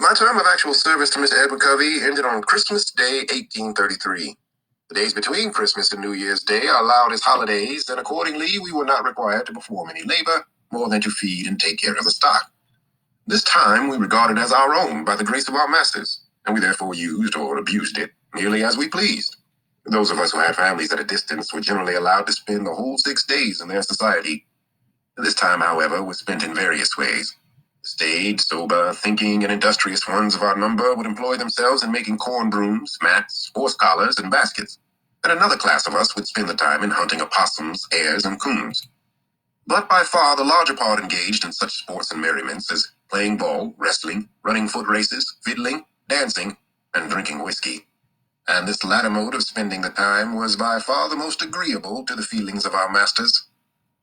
My term of actual service to Mr. Edward Covey ended on Christmas Day, 1833. The days between Christmas and New Year's Day are allowed as holidays, and accordingly, we were not required to perform any labor more than to feed and take care of the stock. This time we regarded as our own by the grace of our masters, and we therefore used or abused it nearly as we pleased. Those of us who had families at a distance were generally allowed to spend the whole 6 days in their society. This time, however, was spent in various ways. The staid, sober, thinking, and industrious ones of our number would employ themselves in making corn brooms, mats, horse collars, and baskets, and another class of us would spend the time in hunting opossums, hares, and coons. But by far the larger part engaged in such sports and merriments as playing ball, wrestling, running foot races, fiddling, dancing, and drinking whiskey. And this latter mode of spending the time was by far the most agreeable to the feelings of our masters.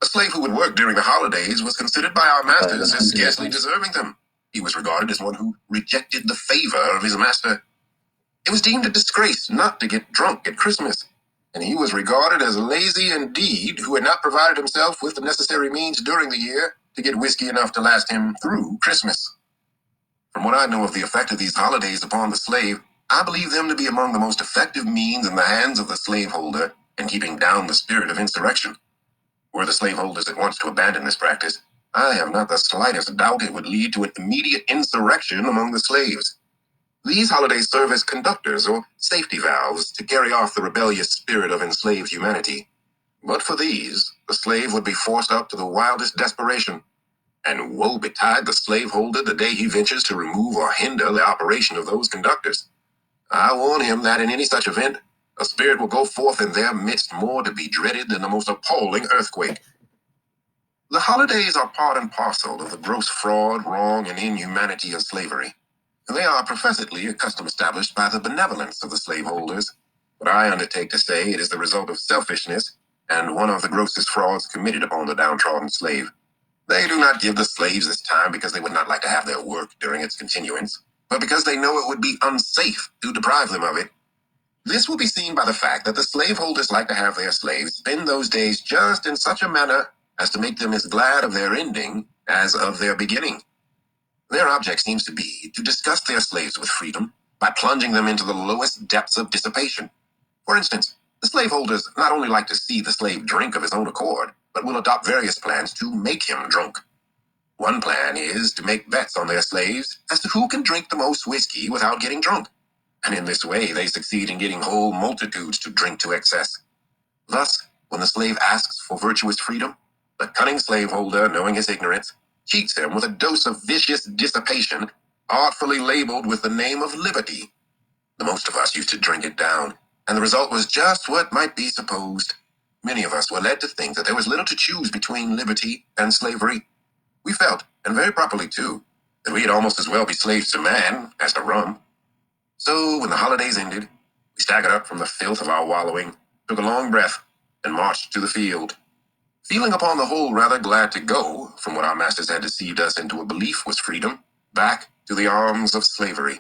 A slave who would work during the holidays was considered by our masters as scarcely deserving them. He was regarded as one who rejected the favor of his master. It was deemed a disgrace not to get drunk at Christmas, and he was regarded as lazy indeed who had not provided himself with the necessary means during the year to get whiskey enough to last him through Christmas. From what I know of the effect of these holidays upon the slave, I believe them to be among the most effective means in the hands of the slaveholder in keeping down the spirit of insurrection. Were the slaveholders at once to abandon this practice, I have not the slightest doubt it would lead to an immediate insurrection among the slaves. These holidays serve as conductors or safety valves to carry off the rebellious spirit of enslaved humanity. But for these, the slave would be forced up to the wildest desperation, and woe betide the slaveholder the day he ventures to remove or hinder the operation of those conductors. I warn him that in any such event, a spirit will go forth in their midst more to be dreaded than the most appalling earthquake. The holidays are part and parcel of the gross fraud, wrong, and inhumanity of slavery. They are professedly a custom established by the benevolence of the slaveholders, but I undertake to say it is the result of selfishness and one of the grossest frauds committed upon the downtrodden slave. They do not give the slaves this time because they would not like to have their work during its continuance, but because they know it would be unsafe to deprive them of it. This will be seen by the fact that the slaveholders like to have their slaves spend those days just in such a manner as to make them as glad of their ending as of their beginning. Their object seems to be to disgust their slaves with freedom by plunging them into the lowest depths of dissipation. For instance, the slaveholders not only like to see the slave drink of his own accord, but will adopt various plans to make him drunk. One plan is to make bets on their slaves as to who can drink the most whiskey without getting drunk. And in this way, they succeed in getting whole multitudes to drink to excess. Thus, when the slave asks for virtuous freedom, the cunning slaveholder, knowing his ignorance, cheats him with a dose of vicious dissipation, artfully labeled with the name of liberty. The most of us used to drink it down, and the result was just what might be supposed. Many of us were led to think that there was little to choose between liberty and slavery. We felt, and very properly too, that we'd almost as well be slaves to man as to rum. So, when the holidays ended, we staggered up from the filth of our wallowing, took a long breath, and marched to the field, feeling upon the whole rather glad to go from what our masters had deceived us into a belief was freedom, back to the arms of slavery.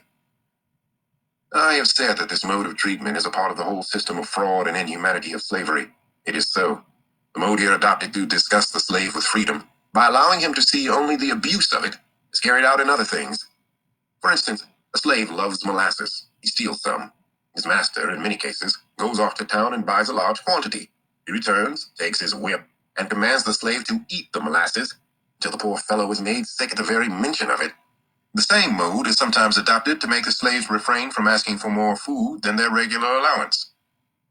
I have said that this mode of treatment is a part of the whole system of fraud and inhumanity of slavery. It is so. The mode here adopted to disgust the slave with freedom, by allowing him to see only the abuse of it, is carried out in other things. For instance, a slave loves molasses. He steals some. His master, in many cases, goes off to town and buys a large quantity. He returns, takes his whip, and commands the slave to eat the molasses until the poor fellow is made sick at the very mention of it. The same mode is sometimes adopted to make the slaves refrain from asking for more food than their regular allowance.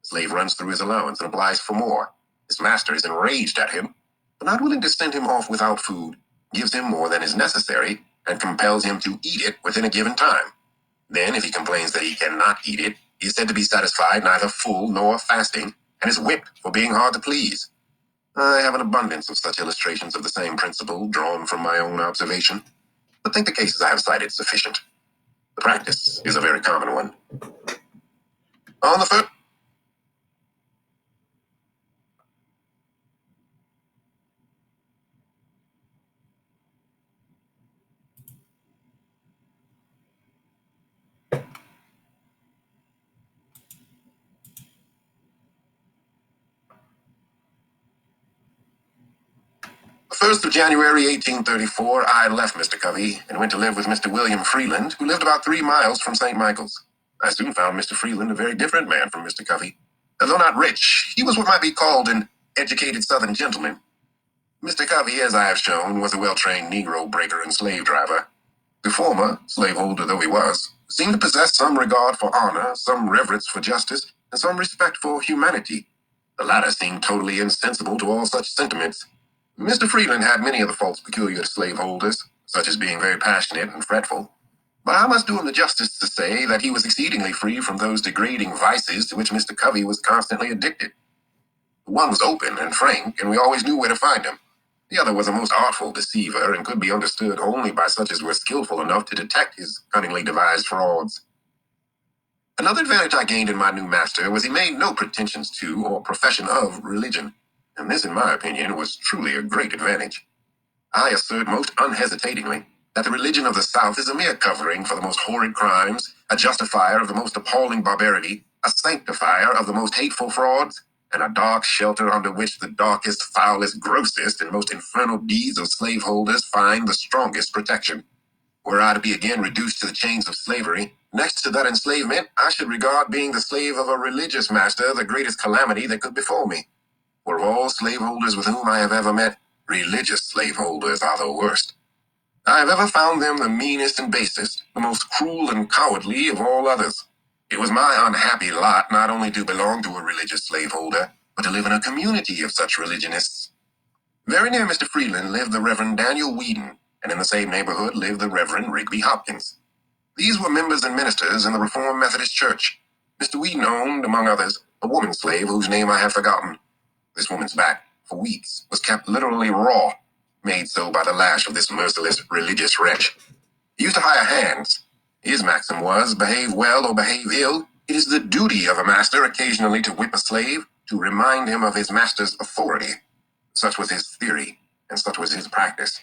The slave runs through his allowance and applies for more. His master is enraged at him, but not willing to send him off without food, gives him more than is necessary, and compels him to eat it within a given time. Then, if he complains that he cannot eat it, he is said to be satisfied, neither full nor fasting, and is whipped for being hard to please. I have an abundance of such illustrations of the same principle drawn from my own observation, but think the cases I have cited sufficient. The practice is a very common one. On the first 1st of January, 1834, I left Mr. Covey and went to live with Mr. William Freeland, who lived about 3 miles from St. Michael's. I soon found Mr. Freeland a very different man from Mr. Covey. Although not rich, he was what might be called an educated Southern gentleman. Mr. Covey, as I have shown, was a well-trained Negro breaker and slave driver. The former, slaveholder though he was, seemed to possess some regard for honor, some reverence for justice, and some respect for humanity. The latter seemed totally insensible to all such sentiments. Mr. Freeland had many of the faults peculiar to slaveholders, such as being very passionate and fretful. But I must do him the justice to say that he was exceedingly free from those degrading vices to which Mr. Covey was constantly addicted. The one was open and frank, and we always knew where to find him. The other was a most artful deceiver and could be understood only by such as were skillful enough to detect his cunningly devised frauds. Another advantage I gained in my new master was he made no pretensions to or profession of religion, and this, in my opinion, was truly a great advantage. I assert most unhesitatingly that the religion of the South is a mere covering for the most horrid crimes, a justifier of the most appalling barbarity, a sanctifier of the most hateful frauds, and a dark shelter under which the darkest, foulest, grossest, and most infernal deeds of slaveholders find the strongest protection. Were I to be again reduced to the chains of slavery, next to that enslavement, I should regard being the slave of a religious master the greatest calamity that could befall me. For of all slaveholders with whom I have ever met, religious slaveholders are the worst. I have ever found them the meanest and basest, the most cruel and cowardly of all others. It was my unhappy lot not only to belong to a religious slaveholder, but to live in a community of such religionists. Very near Mr. Freeland lived the Reverend Daniel Whedon, and in the same neighborhood lived the Reverend Rigby Hopkins. These were members and ministers in the Reformed Methodist Church. Mr. Whedon owned, among others, a woman slave whose name I have forgotten. This woman's back, for weeks, was kept literally raw, made so by the lash of this merciless religious wretch. He used to hire hands. His maxim was, behave well or behave ill. It is the duty of a master occasionally to whip a slave, to remind him of his master's authority. Such was his theory, and such was his practice.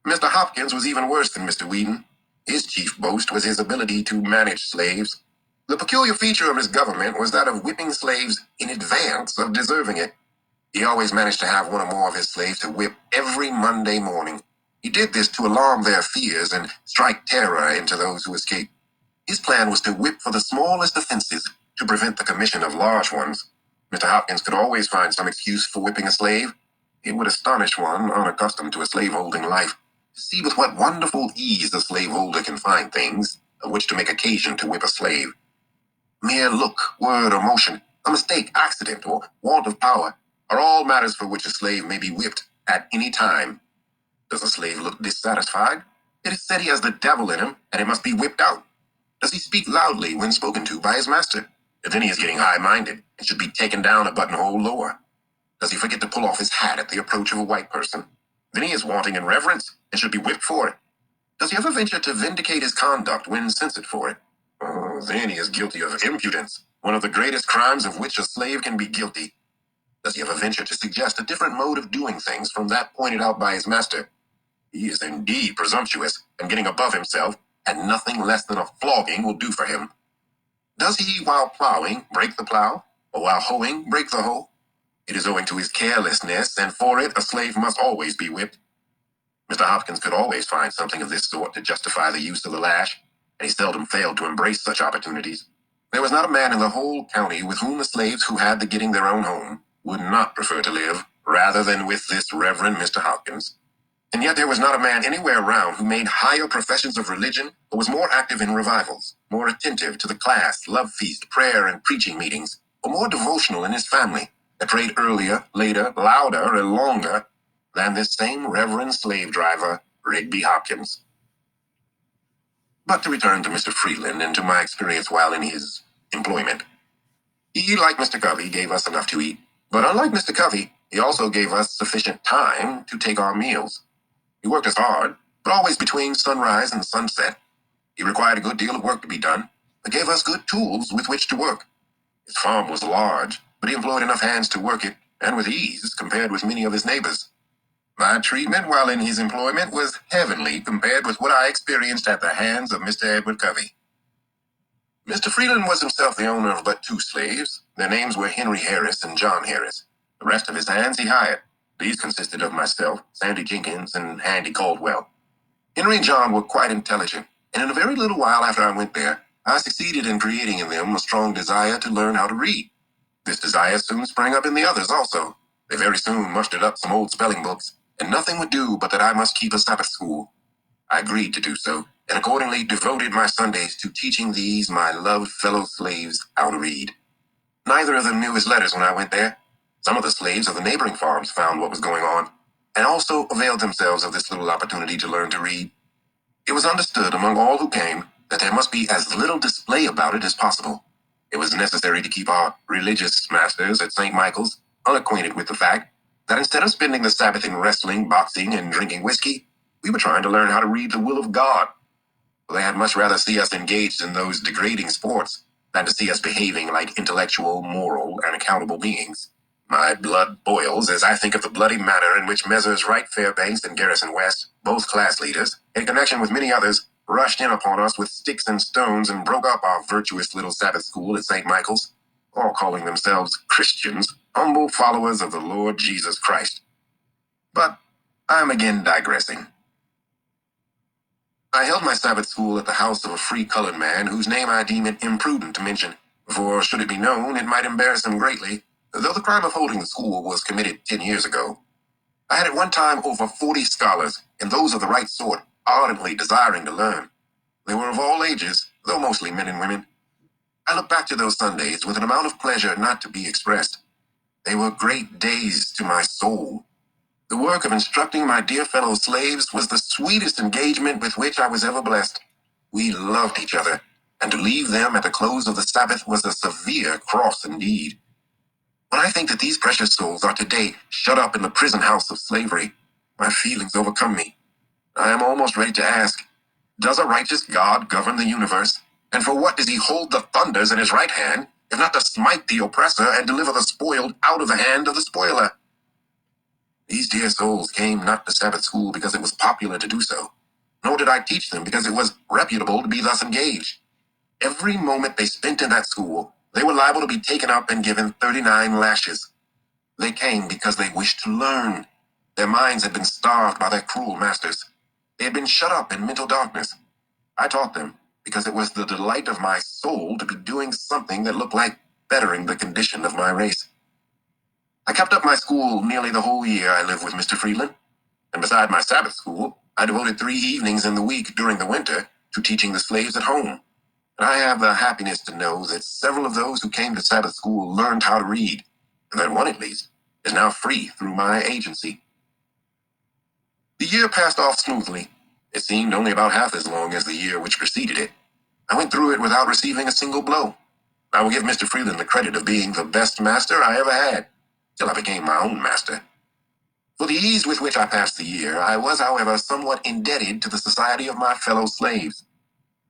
Mr. Hopkins was even worse than Mr. Whedon. His chief boast was his ability to manage slaves. The peculiar feature of his government was that of whipping slaves in advance of deserving it. He always managed to have one or more of his slaves to whip every Monday morning. He did this to alarm their fears and strike terror into those who escaped. His plan was to whip for the smallest offenses to prevent the commission of large ones. Mr. Hopkins could always find some excuse for whipping a slave. It would astonish one unaccustomed to a slaveholding life to see with what wonderful ease the slaveholder can find things of which to make occasion to whip a slave. Mere look, word, or motion, a mistake, accident, or want of power are all matters for which a slave may be whipped at any time. Does a slave look dissatisfied? It is said he has the devil in him, and it must be whipped out. Does he speak loudly when spoken to by his master? Then he is getting high-minded and should be taken down a buttonhole lower. Does he forget to pull off his hat at the approach of a white person? Then he is wanting in reverence and should be whipped for it. Does he ever venture to vindicate his conduct when censured for it? Oh, then he is guilty of impudence, one of the greatest crimes of which a slave can be guilty. Does he ever venture to suggest a different mode of doing things from that pointed out by his master? He is indeed presumptuous and getting above himself, and nothing less than a flogging will do for him. Does he, while plowing, break the plow, or while hoeing, break the hoe? It is owing to his carelessness, and for it a slave must always be whipped. Mr. Hopkins could always find something of this sort to justify the use of the lash, and he seldom failed to embrace such opportunities. There was not a man in the whole county with whom the slaves who had the getting their own home would not prefer to live, rather than with this Reverend Mr. Hopkins. And yet there was not a man anywhere around who made higher professions of religion or was more active in revivals, more attentive to the class, love feast, prayer, and preaching meetings, or more devotional in his family, that prayed earlier, later, louder, and longer than this same Reverend slave driver, Rigby Hopkins. But to return to Mr. Freeland and to my experience while in his employment. He, like Mr. Covey, gave us enough to eat, but unlike Mr. Covey, he also gave us sufficient time to take our meals. He worked us hard, but always between sunrise and sunset. He required a good deal of work to be done, but gave us good tools with which to work. His farm was large, but he employed enough hands to work it, and with ease compared with many of his neighbors. My treatment while in his employment was heavenly compared with what I experienced at the hands of Mr. Edward Covey. Mr. Freeland was himself the owner of but 2 slaves. Their names were Henry Harris and John Harris. The rest of his hands he hired. These consisted of myself, Sandy Jenkins, and Handy Caldwell. Henry and John were quite intelligent, and in a very little while after I went there, I succeeded in creating in them a strong desire to learn how to read. This desire soon sprang up in the others also. They very soon mustered up some old spelling books, and nothing would do but that I must keep a Sabbath school. I agreed to do so, and accordingly devoted my Sundays to teaching these my loved fellow slaves how to read. Neither of them knew his letters when I went there. Some of the slaves of the neighboring farms found what was going on, and also availed themselves of this little opportunity to learn to read. It was understood among all who came that there must be as little display about it as possible. It was necessary to keep our religious masters at St. Michael's unacquainted with the fact that instead of spending the Sabbath in wrestling, boxing, and drinking whiskey, we were trying to learn how to read the will of God. They had much rather see us engaged in those degrading sports than to see us behaving like intellectual, moral, and accountable beings. My blood boils as I think of the bloody manner in which Messrs. Wright Fairbanks and Garrison West, both class leaders, in connection with many others, rushed in upon us with sticks and stones and broke up our virtuous little Sabbath school at St. Michael's, all calling themselves Christians, humble followers of the Lord Jesus Christ. But I am again digressing. I held my Sabbath school at the house of a free colored man whose name I deem it imprudent to mention, for should it be known, it might embarrass him greatly, though the crime of holding the school was committed 10 years ago. I had at one time over 40 scholars, and those of the right sort, ardently desiring to learn. They were of all ages, though mostly men and women. I look back to those Sundays with an amount of pleasure not to be expressed. They were great days to my soul. The work of instructing my dear fellow slaves was the sweetest engagement with which I was ever blessed. We loved each other, and to leave them at the close of the Sabbath was a severe cross indeed. When I think that these precious souls are today shut up in the prison house of slavery, my feelings overcome me. I am almost ready to ask, does a righteous God govern the universe? And for what does he hold the thunders in his right hand, if not to smite the oppressor and deliver the spoiled out of the hand of the spoiler? These dear souls came not to Sabbath school because it was popular to do so, nor did I teach them because it was reputable to be thus engaged. Every moment they spent in that school, they were liable to be taken up and given 39 lashes. They came because they wished to learn. Their minds had been starved by their cruel masters. They had been shut up in mental darkness. I taught them because it was the delight of my soul to be doing something that looked like bettering the condition of my race. I kept up my school nearly the whole year I lived with Mr. Freeland, and beside my Sabbath school, I devoted 3 evenings in the week during the winter to teaching the slaves at home. And I have the happiness to know that several of those who came to Sabbath school learned how to read, and that one at least is now free through my agency. The year passed off smoothly. It seemed only about half as long as the year which preceded it. I went through it without receiving a single blow. I will give Mr. Freeland the credit of being the best master I ever had, till I became my own master. For the ease with which I passed the year, I was, however, somewhat indebted to the society of my fellow slaves.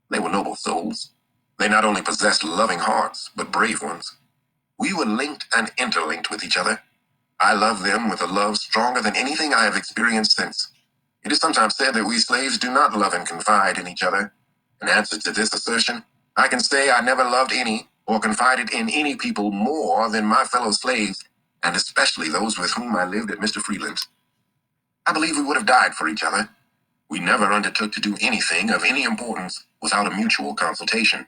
They were noble souls. They not only possessed loving hearts, but brave ones. We were linked and interlinked with each other. I loved them with a love stronger than anything I have experienced since. It is sometimes said that we slaves do not love and confide in each other. In answer to this assertion, I can say I never loved any or confided in any people more than my fellow slaves, and especially those with whom I lived at Mr. Freeland's. I believe we would have died for each other. We never undertook to do anything of any importance without a mutual consultation.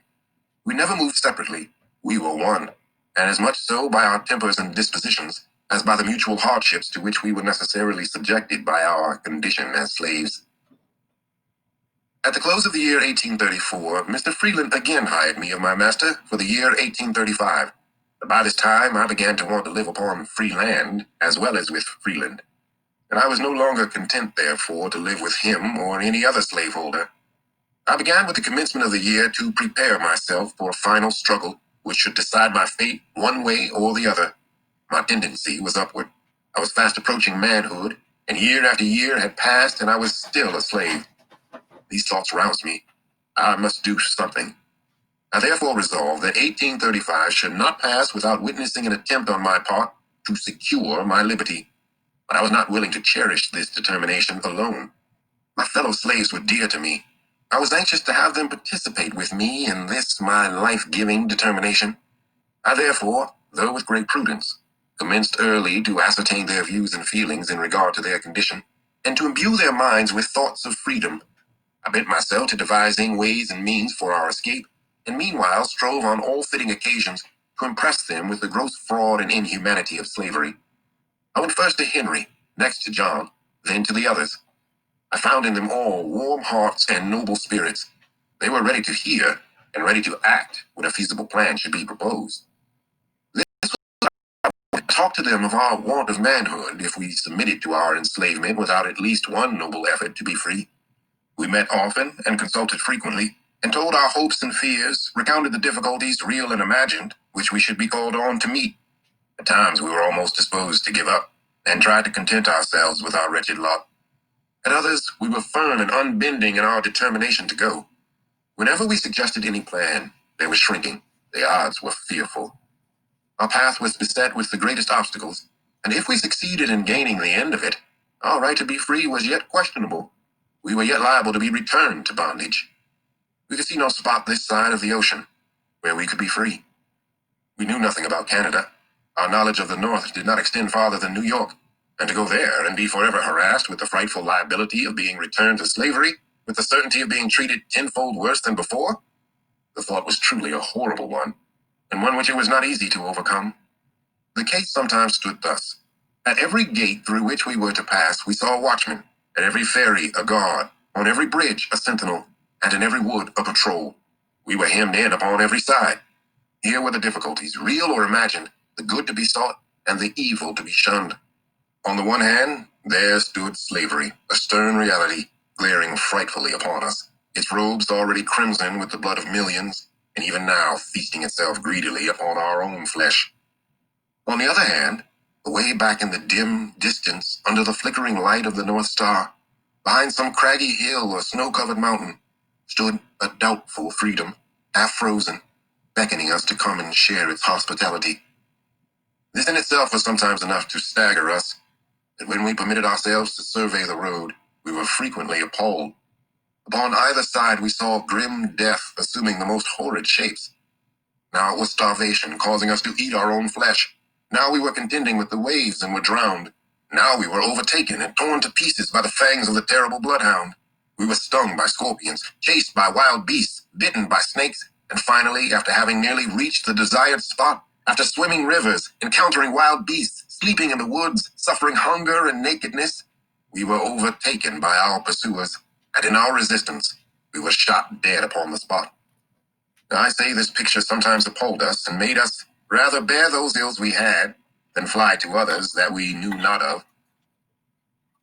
We never moved separately. We were one, and as much so by our tempers and dispositions as by the mutual hardships to which we were necessarily subjected by our condition as slaves. At the close of the year 1834, Mr. Freeland again hired me of my master for the year 1835. But by this time, I began to want to live upon free land as well as with Freeland, and I was no longer content, therefore, to live with him or any other slaveholder. I began with the commencement of the year to prepare myself for a final struggle which should decide my fate one way or the other. My tendency was upward. I was fast approaching manhood, and year after year had passed and I was still a slave. These thoughts roused me. I must do something. I therefore resolved that 1835 should not pass without witnessing an attempt on my part to secure my liberty. But I was not willing to cherish this determination alone. My fellow slaves were dear to me. I was anxious to have them participate with me in this my life-giving determination. I therefore, though with great prudence, commenced early to ascertain their views and feelings in regard to their condition, and to imbue their minds with thoughts of freedom. I bent myself to devising ways and means for our escape, and meanwhile strove on all fitting occasions to impress them with the gross fraud and inhumanity of slavery. I went first to Henry, next to John, then to the others. I found in them all warm hearts and noble spirits. They were ready to hear and ready to act when a feasible plan should be proposed. Talk to them of our want of manhood if we submitted to our enslavement without at least one noble effort to be free. We met often and consulted frequently, and told our hopes and fears, recounted the difficulties, real and imagined, which we should be called on to meet. At times we were almost disposed to give up, and tried to content ourselves with our wretched lot. At others, we were firm and unbending in our determination to go. Whenever we suggested any plan, they were shrinking. The odds were fearful. Our path was beset with the greatest obstacles, and if we succeeded in gaining the end of it, our right to be free was yet questionable. We were yet liable to be returned to bondage. We could see no spot this side of the ocean where we could be free. We knew nothing about Canada. Our knowledge of the North did not extend farther than New York, and to go there and be forever harassed with the frightful liability of being returned to slavery, with the certainty of being treated tenfold worse than before, the thought was truly a horrible one, and one which it was not easy to overcome. The case sometimes stood thus. At every gate through which we were to pass, we saw a watchman, at every ferry a guard, on every bridge a sentinel, and in every wood a patrol. We were hemmed in upon every side. Here were the difficulties, real or imagined, the good to be sought, and the evil to be shunned. On the one hand, there stood slavery, a stern reality, glaring frightfully upon us, its robes already crimson with the blood of millions, and even now feasting itself greedily upon our own flesh. On the other hand, away back in the dim distance, under the flickering light of the North Star, behind some craggy hill or snow-covered mountain, stood a doubtful freedom, half-frozen, beckoning us to come and share its hospitality. This in itself was sometimes enough to stagger us, and when we permitted ourselves to survey the road, we were frequently appalled. Upon either side we saw grim death assuming the most horrid shapes. Now it was starvation causing us to eat our own flesh. Now we were contending with the waves and were drowned. Now we were overtaken and torn to pieces by the fangs of the terrible bloodhound. We were stung by scorpions, chased by wild beasts, bitten by snakes, and finally, after having nearly reached the desired spot, after swimming rivers, encountering wild beasts, sleeping in the woods, suffering hunger and nakedness, we were overtaken by our pursuers, and in our resistance, we were shot dead upon the spot. I say this picture sometimes appalled us and made us rather bear those ills we had than fly to others that we knew not of.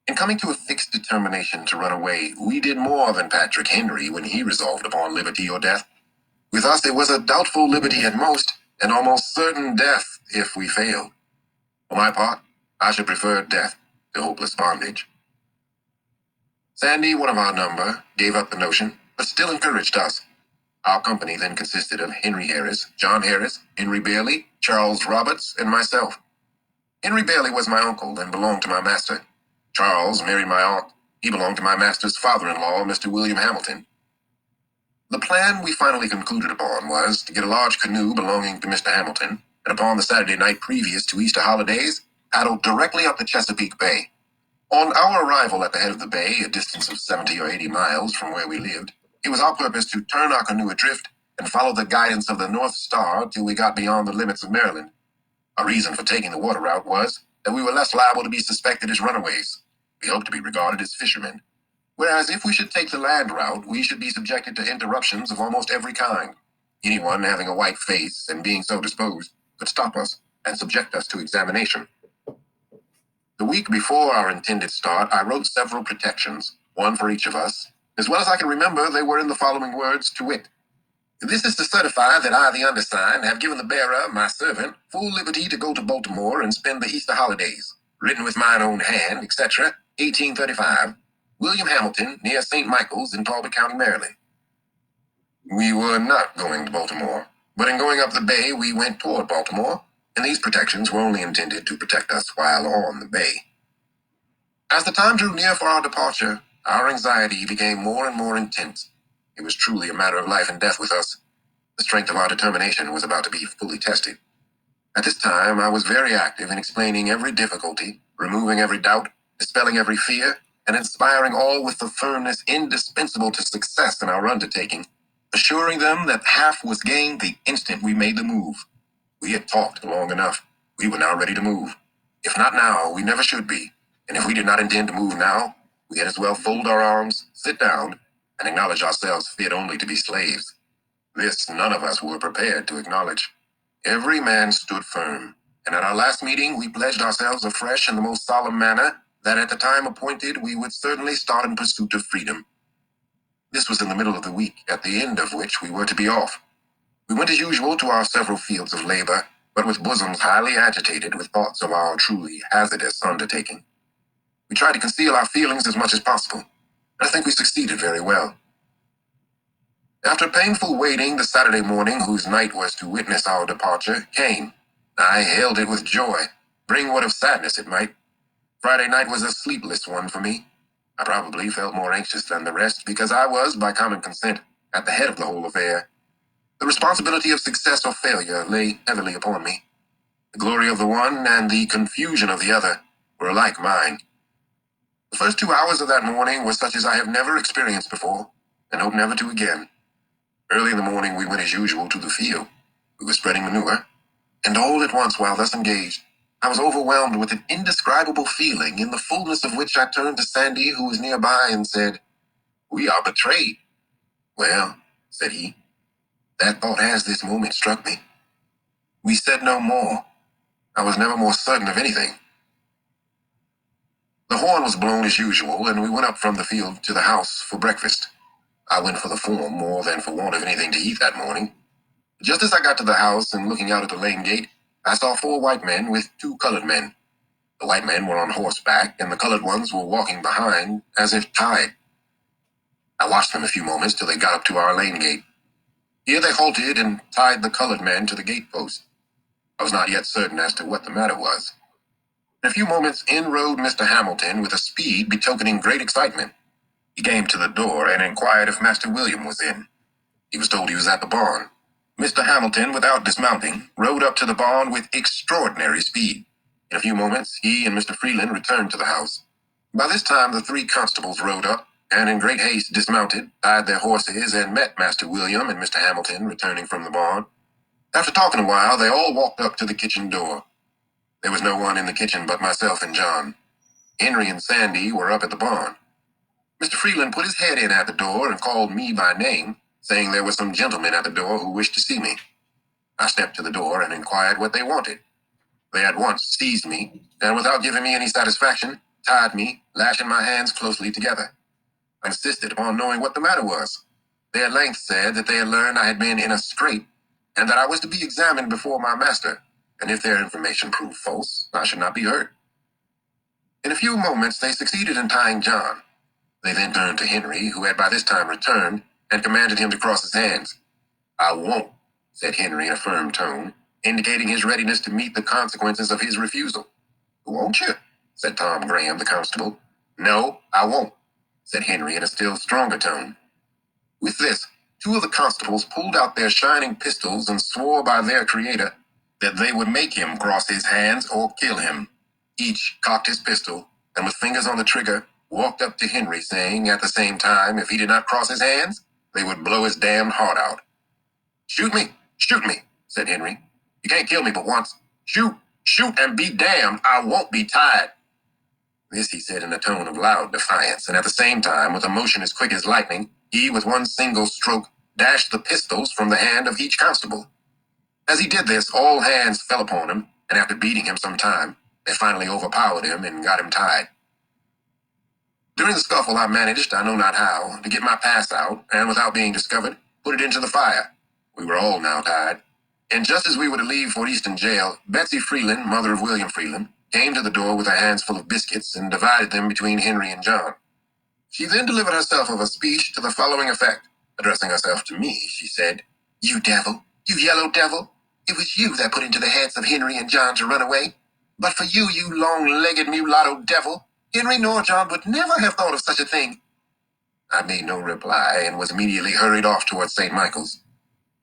In coming to a fixed determination to run away, we did more than Patrick Henry when he resolved upon liberty or death. With us it was a doubtful liberty at most, and almost certain death if we failed. For my part, I should prefer death to hopeless bondage. Sandy, one of our number, gave up the notion, but still encouraged us. Our company then consisted of Henry Harris, John Harris, Henry Bailey, Charles Roberts, and myself. Henry Bailey was my uncle and belonged to my master. Charles married my aunt. He belonged to my master's father-in-law, Mr. William Hamilton. The plan we finally concluded upon was to get a large canoe belonging to Mr. Hamilton, and upon the Saturday night previous to Easter holidays, paddle directly up the Chesapeake Bay. On our arrival at the head of the bay, a distance of 70 or 80 miles from where we lived, it was our purpose to turn our canoe adrift and follow the guidance of the North Star till we got beyond the limits of Maryland. Our reason for taking the water route was that we were less liable to be suspected as runaways. We hoped to be regarded as fishermen. Whereas if we should take the land route, we should be subjected to interruptions of almost every kind. Anyone having a white face and being so disposed could stop us and subject us to examination. The week before our intended start, I wrote several protections, one for each of us. As well as I can remember, they were in the following words, to wit: "This is to certify that I, the undersigned, have given the bearer, my servant, full liberty to go to Baltimore and spend the Easter holidays. Written with mine own hand, etc., 1835, William Hamilton, near St. Michael's in Talbot County, Maryland." We were not going to Baltimore, but in going up the bay, we went toward Baltimore, and these protections were only intended to protect us while on the bay. As the time drew near for our departure, our anxiety became more and more intense. It was truly a matter of life and death with us. The strength of our determination was about to be fully tested. At this time, I was very active in explaining every difficulty, removing every doubt, dispelling every fear, and inspiring all with the firmness indispensable to success in our undertaking, assuring them that half was gained the instant we made the move. We had talked long enough. We were now ready to move. If not now, we never should be. And if we did not intend to move now, we had as well fold our arms, sit down, and acknowledge ourselves fit only to be slaves. This none of us were prepared to acknowledge. Every man stood firm, and at our last meeting we pledged ourselves afresh in the most solemn manner that at the time appointed we would certainly start in pursuit of freedom. This was in the middle of the week, at the end of which we were to be off. We went as usual to our several fields of labor, but with bosoms highly agitated with thoughts of our truly hazardous undertaking. We tried to conceal our feelings as much as possible, and I think we succeeded very well. After painful waiting, the Saturday morning, whose night was to witness our departure, came. I hailed it with joy, bring what of sadness it might. Friday night was a sleepless one for me. I probably felt more anxious than the rest because I was, by common consent, at the head of the whole affair. The responsibility of success or failure lay heavily upon me. The glory of the one and the confusion of the other were alike mine. The first 2 hours of that morning were such as I have never experienced before, and hope never to again. Early in the morning we went as usual to the field. We were spreading manure, and all at once while thus engaged, I was overwhelmed with an indescribable feeling, in the fullness of which I turned to Sandy, who was nearby, and said, "We are betrayed." "Well," said he, "that thought has this moment struck me." We said no more. I was never more certain of anything. The horn was blown as usual, and we went up from the field to the house for breakfast. I went for the form more than for want of anything to eat that morning. Just as I got to the house and looking out at the lane gate, I saw 4 white men with 2 colored men. The white men were on horseback, and the colored ones were walking behind, as if tied. I watched them a few moments till they got up to our lane gate. Here they halted and tied the colored men to the gate post. I was not yet certain as to what the matter was. In a few moments in rode Mr. Hamilton with a speed betokening great excitement. He came to the door and inquired if Master William was in. He was told he was at the barn. Mr. Hamilton, without dismounting, rode up to the barn with extraordinary speed. In a few moments, he and Mr. Freeland returned to the house. By this time, the 3 constables rode up, and in great haste dismounted, tied their horses, and met Master William and Mr. Hamilton returning from the barn. After talking a while, they all walked up to the kitchen door. There was no one in the kitchen but myself and John. Henry and Sandy were up at the barn. Mr. Freeland put his head in at the door and called me by name, saying there were some gentlemen at the door who wished to see me. I stepped to the door and inquired what they wanted. They at once seized me, and without giving me any satisfaction, tied me, lashing my hands closely together. I insisted upon knowing what the matter was. They at length said that they had learned I had been in a scrape, and that I was to be examined before my master, and if their information proved false, I should not be hurt. In a few moments they succeeded in tying John. They then turned to Henry, who had by this time returned, and commanded him to cross his hands. "I won't," said Henry in a firm tone, indicating his readiness to meet the consequences of his refusal. "Won't you?" said Tom Graham, the constable. "No, I won't," said Henry in a still stronger tone. With this, 2 of the constables pulled out their shining pistols and swore by their creator that they would make him cross his hands or kill him. Each cocked his pistol, and with fingers on the trigger, walked up to Henry, saying at the same time if he did not cross his hands, they would blow his damned heart out. Shoot me, said Henry. "You can't kill me but once. Shoot, and be damned, I won't be tied." This he said in a tone of loud defiance, and at the same time, with a motion as quick as lightning, he, with one single stroke, dashed the pistols from the hand of each constable. As he did this, all hands fell upon him, and after beating him some time, they finally overpowered him and got him tied. During the scuffle, I managed, I know not how, to get my pass out, and without being discovered, put it into the fire. We were all now tied. And just as we were to leave for Easton jail, Betsy Freeland, mother of William Freeland, came to the door with her hands full of biscuits and divided them between Henry and John. She then delivered herself of a speech to the following effect. Addressing herself to me, she said, "You devil, you yellow devil, it was you that put into the heads of Henry and John to run away. But for you, you long-legged mulatto devil, Henry nor John would never have thought of such a thing." I made no reply and was immediately hurried off towards St. Michael's.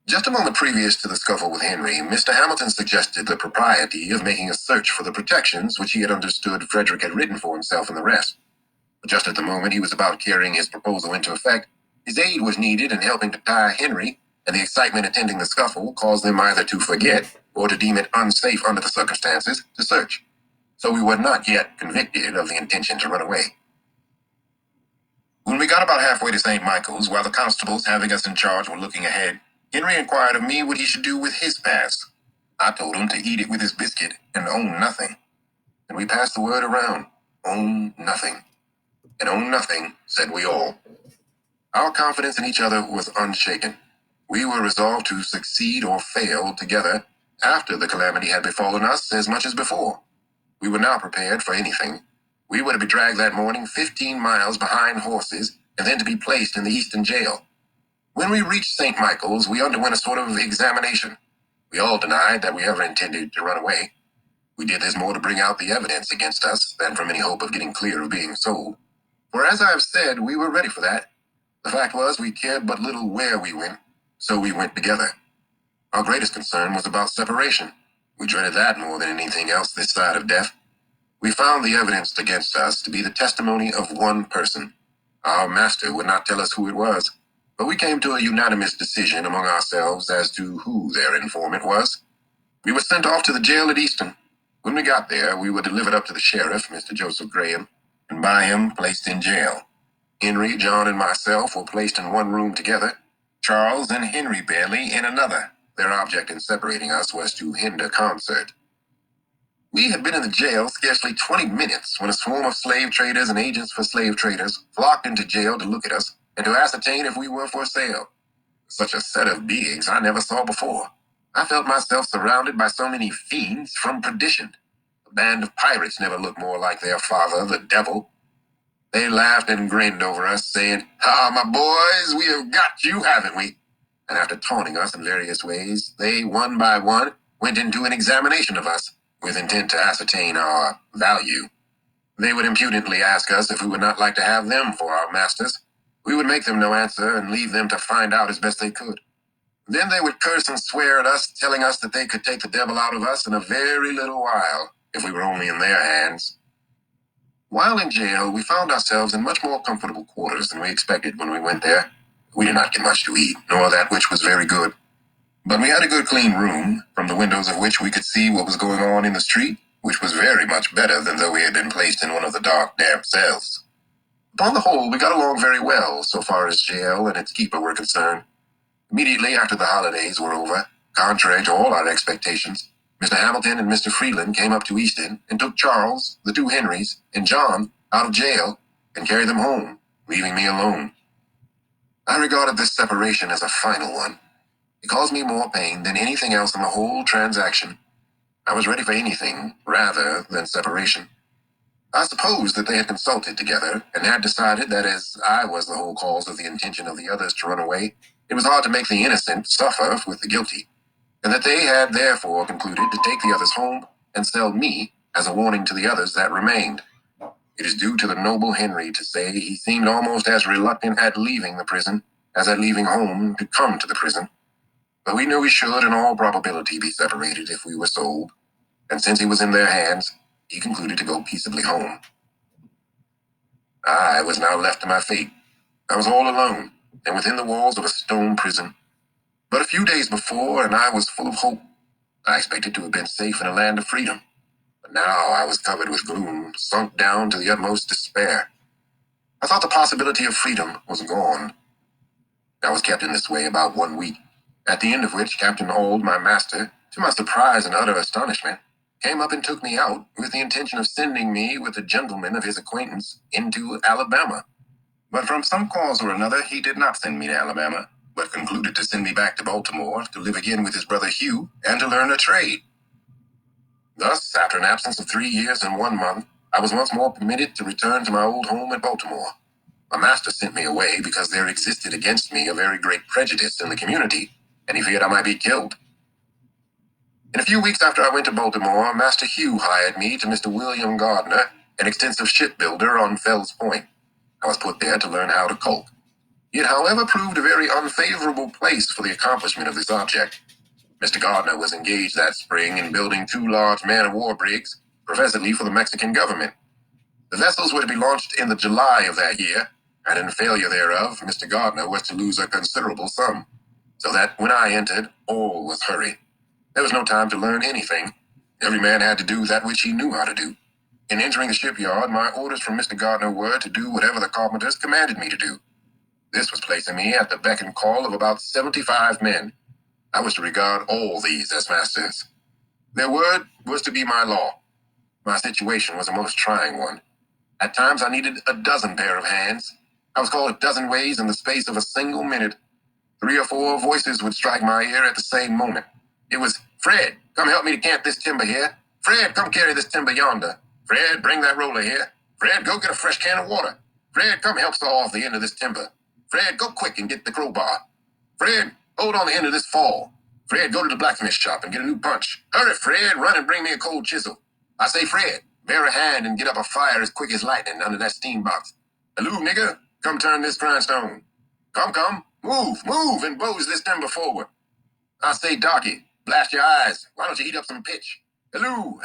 Just a moment previous to the scuffle with Henry, Mr. Hamilton suggested the propriety of making a search for the protections which he had understood Frederick had written for himself and the rest. But just at the moment he was about carrying his proposal into effect, his aid was needed in helping to tie Henry, and the excitement attending the scuffle caused them either to forget or to deem it unsafe under the circumstances to search. So we were not yet convicted of the intention to run away. When we got about halfway to St. Michael's, while the constables having us in charge were looking ahead, Henry inquired of me what he should do with his pass. I told him to eat it with his biscuit and own nothing. And we passed the word around, own nothing. And own nothing, said we all. Our confidence in each other was unshaken. We were resolved to succeed or fail together after the calamity had befallen us as much as before. We were now prepared for anything. We were to be dragged that morning 15 miles behind horses and then to be placed in the Easton jail. When we reached St. Michael's, we underwent a sort of examination. We all denied that we ever intended to run away. We did this more to bring out the evidence against us than from any hope of getting clear of being sold. For as I have said, we were ready for that. The fact was, we cared but little where we went, so we went together. Our greatest concern was about separation. We dreaded that more than anything else this side of death. We found the evidence against us to be the testimony of one person. Our master would not tell us who it was, but we came to a unanimous decision among ourselves as to who their informant was. We were sent off to the jail at Easton. When we got there, we were delivered up to the sheriff, Mr. Joseph Graham, and by him placed in jail. Henry, John, and myself were placed in one room together, Charles and Henry Bailey in another. Their object in separating us was to hinder concert. We had been in the jail scarcely 20 minutes when a swarm of slave traders and agents for slave traders flocked into jail to look at us and to ascertain if we were for sale. Such a set of beings I never saw before. I felt myself surrounded by so many fiends from perdition. A band of pirates never looked more like their father, the devil. They laughed and grinned over us, saying, "Ah, my boys, we have got you, haven't we?" And after taunting us in various ways, they, one by one, went into an examination of us, with intent to ascertain our value. They would impudently ask us if we would not like to have them for our masters. We would make them no answer and leave them to find out as best they could. Then they would curse and swear at us, telling us that they could take the devil out of us in a very little while, if we were only in their hands. While in jail, we found ourselves in much more comfortable quarters than we expected when we went there. We did not get much to eat, nor that which was very good. But we had a good clean room, from the windows of which we could see what was going on in the street, which was very much better than though we had been placed in one of the dark, damp cells. Upon the whole, we got along very well, so far as jail and its keeper were concerned. Immediately after the holidays were over, contrary to all our expectations, Mr. Hamilton and Mr. Freeland came up to Easton and took Charles, the two Henrys, and John out of jail and carried them home, leaving me alone. I regarded this separation as a final one. It caused me more pain than anything else in the whole transaction. I was ready for anything rather than separation. I supposed that they had consulted together and had decided that as I was the whole cause of the intention of the others to run away, it was hard to make the innocent suffer with the guilty, and that they had therefore concluded to take the others home and sell me as a warning to the others that remained. It is due to the noble Henry to say he seemed almost as reluctant at leaving the prison as at leaving home to come to the prison. But we knew we should in all probability be separated if we were sold, and since he was in their hands, he concluded to go peaceably home. I was now left to my fate. I was all alone, and within the walls of a stone prison. But a few days before, and I was full of hope. I expected to have been safe in a land of freedom. But now I was covered with gloom, sunk down to the utmost despair. I thought the possibility of freedom was gone. I was kept in this way about 1 week, at the end of which Captain Auld, my master, to my surprise and utter astonishment, came up and took me out with the intention of sending me with a gentleman of his acquaintance into Alabama. But from some cause or another, he did not send me to Alabama, but concluded to send me back to Baltimore to live again with his brother Hugh and to learn a trade. Thus, after an absence of 3 years and 1 month, I was once more permitted to return to my old home at Baltimore. My master sent me away because there existed against me a very great prejudice in the community, and he feared I might be killed. In a few weeks after I went to Baltimore, Master Hugh hired me to Mr. William Gardner, an extensive shipbuilder on Fells Point. I was put there to learn how to caulk. It, however, proved a very unfavorable place for the accomplishment of this object. Mr. Gardner was engaged that spring in building 2 large man-of-war brigs, professedly for the Mexican government. The vessels were to be launched in the July of that year, and in failure thereof, Mr. Gardner was to lose a considerable sum. So that when I entered, all was hurry. There was no time to learn anything. Every man had to do that which he knew how to do. In entering the shipyard, my orders from Mr. Gardner were to do whatever the carpenters commanded me to do. This was placing me at the beck and call of about 75 men. I was to regard all these as masters. Their word was to be my law. My situation was a most trying one. At times I needed a dozen pair of hands. I was called a dozen ways in the space of a single minute. 3 or 4 voices would strike my ear at the same moment. It was, "Fred, come help me to camp this timber here. Fred, come carry this timber yonder. Fred, bring that roller here. Fred, go get a fresh can of water. Fred, come help saw off the end of this timber. Fred, go quick and get the crowbar. Fred, hold on the end of this fall. Fred, go to the blacksmith shop and get a new punch. Hurry, Fred, run and bring me a cold chisel. I say, Fred, bear a hand and get up a fire as quick as lightning under that steam box. Hello, nigger, come turn this grindstone. Come, move, and blows this timber forward. I say, darky, blast your eyes. Why don't you heat up some pitch? Hello.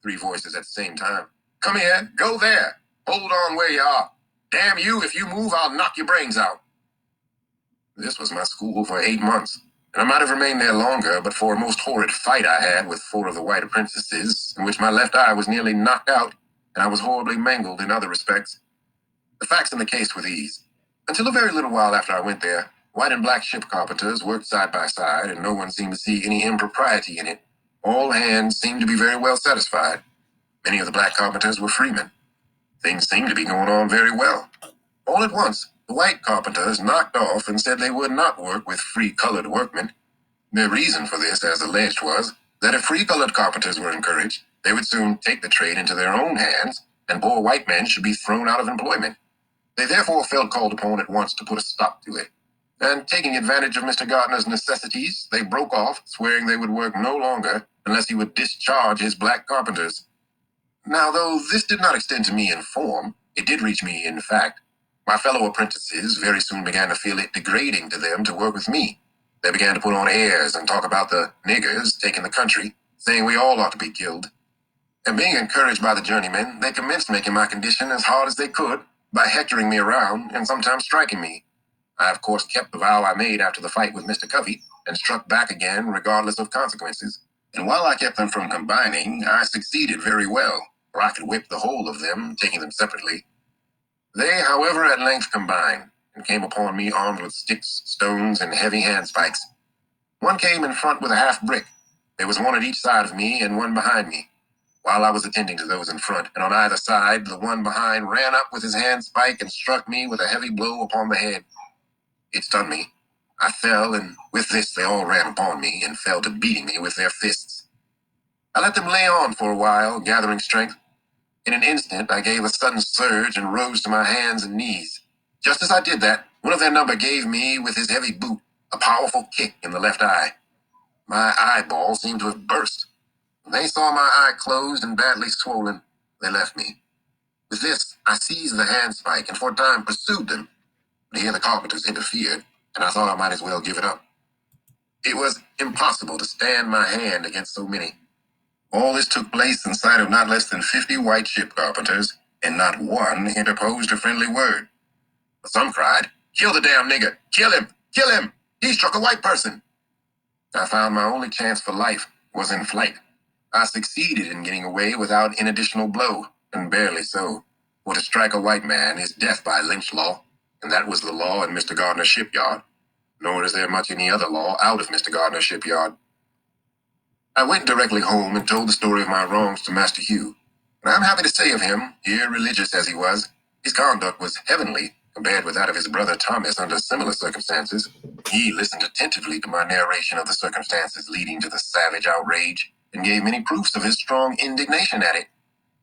3 voices at the same time. Come here, go there. Hold on where you are. Damn you, if you move, I'll knock your brains out. This was my school for 8 months, and I might have remained there longer, but for a most horrid fight I had with 4 of the white apprentices, in which my left eye was nearly knocked out, and I was horribly mangled in other respects. The facts in the case were these. Until a very little while after I went there, white and black ship carpenters worked side by side, and no one seemed to see any impropriety in it. All hands seemed to be very well satisfied. Many of the black carpenters were freemen. Things seemed to be going on very well. All at once, the white carpenters knocked off and said they would not work with free-colored workmen. Their reason for this, as alleged, was that if free-colored carpenters were encouraged, they would soon take the trade into their own hands, and poor white men should be thrown out of employment. They therefore felt called upon at once to put a stop to it. And taking advantage of Mr. Gardner's necessities, they broke off, swearing they would work no longer unless he would discharge his black carpenters. Now, though this did not extend to me in form, it did reach me in fact. My fellow apprentices very soon began to feel it degrading to them to work with me. They began to put on airs and talk about the niggers taking the country, saying we all ought to be killed. And being encouraged by the journeymen, they commenced making my condition as hard as they could by hectoring me around and sometimes striking me. I, of course, kept the vow I made after the fight with Mr. Covey and struck back again regardless of consequences. And while I kept them from combining, I succeeded very well, for I could whip the whole of them, taking them separately. They, however, at length combined, and came upon me armed with sticks, stones, and heavy handspikes. One came in front with a half-brick. There was one at each side of me and one behind me. While I was attending to those in front, and on either side, the one behind ran up with his handspike and struck me with a heavy blow upon the head. It stunned me. I fell, and with this they all ran upon me and fell to beating me with their fists. I let them lay on for a while, gathering strength. In an instant, I gave a sudden surge and rose to my hands and knees. Just as I did that, one of their number gave me, with his heavy boot, a powerful kick in the left eye. My eyeball seemed to have burst. When they saw my eye closed and badly swollen, they left me. With this, I seized the handspike and for a time pursued them. But here the carpenters interfered, and I thought I might as well give it up. It was impossible to stand my hand against so many. All this took place in sight of not less than 50 white ship carpenters, and not one interposed a friendly word. But some cried, "Kill the damn nigger! Kill him! Kill him! He struck a white person!" I found my only chance for life was in flight. I succeeded in getting away without an additional blow, and barely so. For to strike a white man is death by lynch law, and that was the law in Mr. Gardner's shipyard. Nor is there much any other law out of Mr. Gardner's shipyard. I went directly home and told the story of my wrongs to Master Hugh. And I'm happy to say of him, irreligious as he was, his conduct was heavenly compared with that of his brother Thomas under similar circumstances. He listened attentively to my narration of the circumstances leading to the savage outrage, and gave many proofs of his strong indignation at it.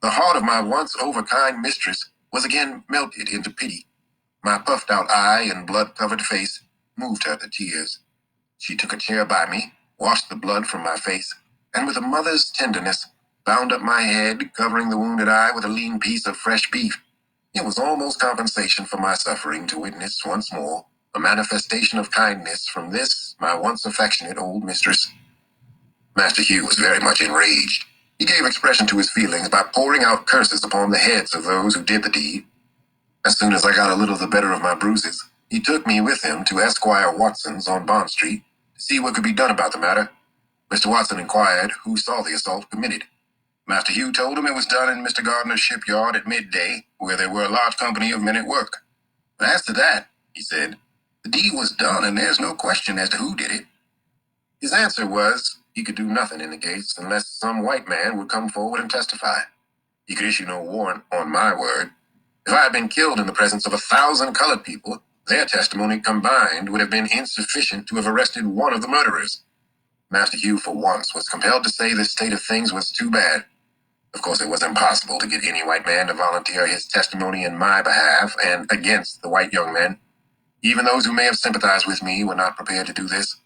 The heart of my once overkind mistress was again melted into pity. My puffed-out eye and blood-covered face moved her to tears. She took a chair by me, washed the blood from my face, and with a mother's tenderness, bound up my head, covering the wounded eye with a lean piece of fresh beef. It was almost compensation for my suffering to witness once more a manifestation of kindness from this, my once affectionate old mistress. Master Hugh was very much enraged. He gave expression to his feelings by pouring out curses upon the heads of those who did the deed. As soon as I got a little the better of my bruises, he took me with him to Esquire Watson's on Bond Street to see what could be done about the matter. Mr. Watson inquired who saw the assault committed. Master Hugh told him it was done in Mr. Gardner's shipyard at midday, where there were a large company of men at work. As to that, he said, the deed was done and there's no question as to who did it. His answer was he could do nothing in the case unless some white man would come forward and testify. He could issue no warrant on my word. If I had been killed in the presence of 1,000 colored people, their testimony combined would have been insufficient to have arrested one of the murderers. Master Hugh, for once, was compelled to say this state of things was too bad. Of course, it was impossible to get any white man to volunteer his testimony in my behalf and against the white young men. Even those who may have sympathized with me were not prepared to do this.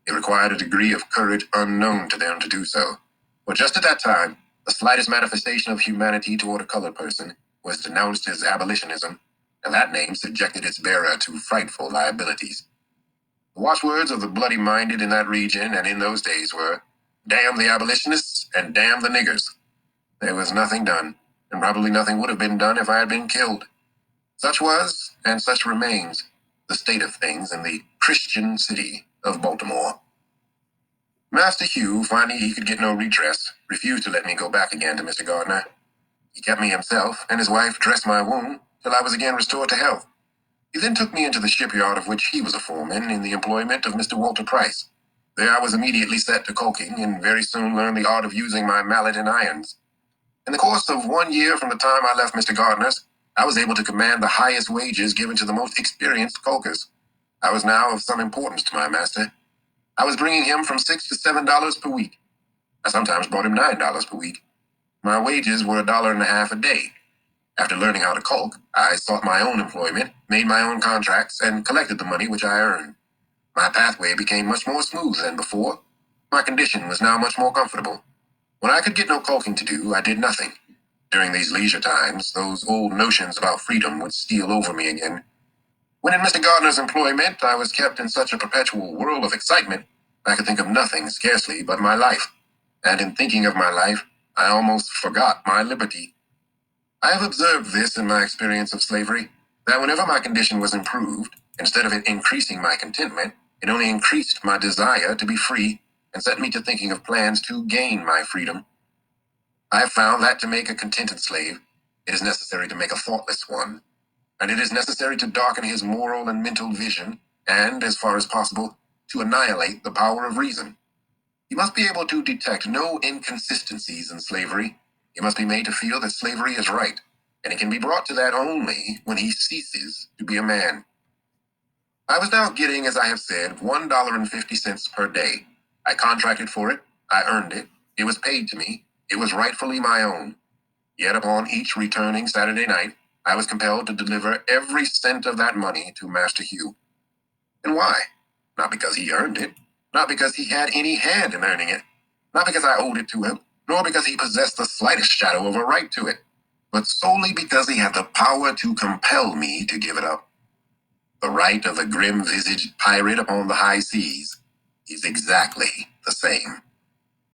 It required a degree of courage unknown to them to do so. For just at that time, the slightest manifestation of humanity toward a colored person was denounced as abolitionism, and that name subjected its bearer to frightful liabilities. The watchwords of the bloody-minded in that region and in those days were, "Damn the abolitionists and damn the niggers." There was nothing done, and probably nothing would have been done if I had been killed. Such was, and such remains, the state of things in the Christian city of Baltimore. Master Hugh, finding he could get no redress, refused to let me go back again to Mr. Gardner. He kept me himself, and his wife dressed my wound till I was again restored to health. He then took me into the shipyard of which he was a foreman in the employment of Mr. Walter Price. There I was immediately set to caulking, and very soon learned the art of using my mallet and irons. In the course of 1 year from the time I left Mr. Gardner's, I was able to command the highest wages given to the most experienced caulkers. I was now of some importance to my master. I was bringing him from $6 to $7 per week. I sometimes brought him $9 per week. My wages were $1.50 a day. After learning how to caulk, I sought my own employment, made my own contracts, and collected the money which I earned. My pathway became much more smooth than before. My condition was now much more comfortable. When I could get no caulking to do, I did nothing. During these leisure times, those old notions about freedom would steal over me again. When in Mr. Gardner's employment, I was kept in such a perpetual whirl of excitement, I could think of nothing, scarcely, but my life. And in thinking of my life, I almost forgot my liberty. I have observed this in my experience of slavery, that whenever my condition was improved, instead of it increasing my contentment, it only increased my desire to be free and set me to thinking of plans to gain my freedom. I have found that to make a contented slave, it is necessary to make a thoughtless one, and it is necessary to darken his moral and mental vision, and, as far as possible, to annihilate the power of reason. He must be able to detect no inconsistencies in slavery. He must be made to feel that slavery is right, and he can be brought to that only when he ceases to be a man. I was now getting, as I have said, $1.50 per day. I contracted for it, I earned it, it was paid to me, it was rightfully my own. Yet upon each returning Saturday night, I was compelled to deliver every cent of that money to Master Hugh. And why? Not because he earned it, not because he had any hand in earning it, not because I owed it to him, nor because he possessed the slightest shadow of a right to it, but solely because he had the power to compel me to give it up. The right of the grim-visaged pirate upon the high seas is exactly the same.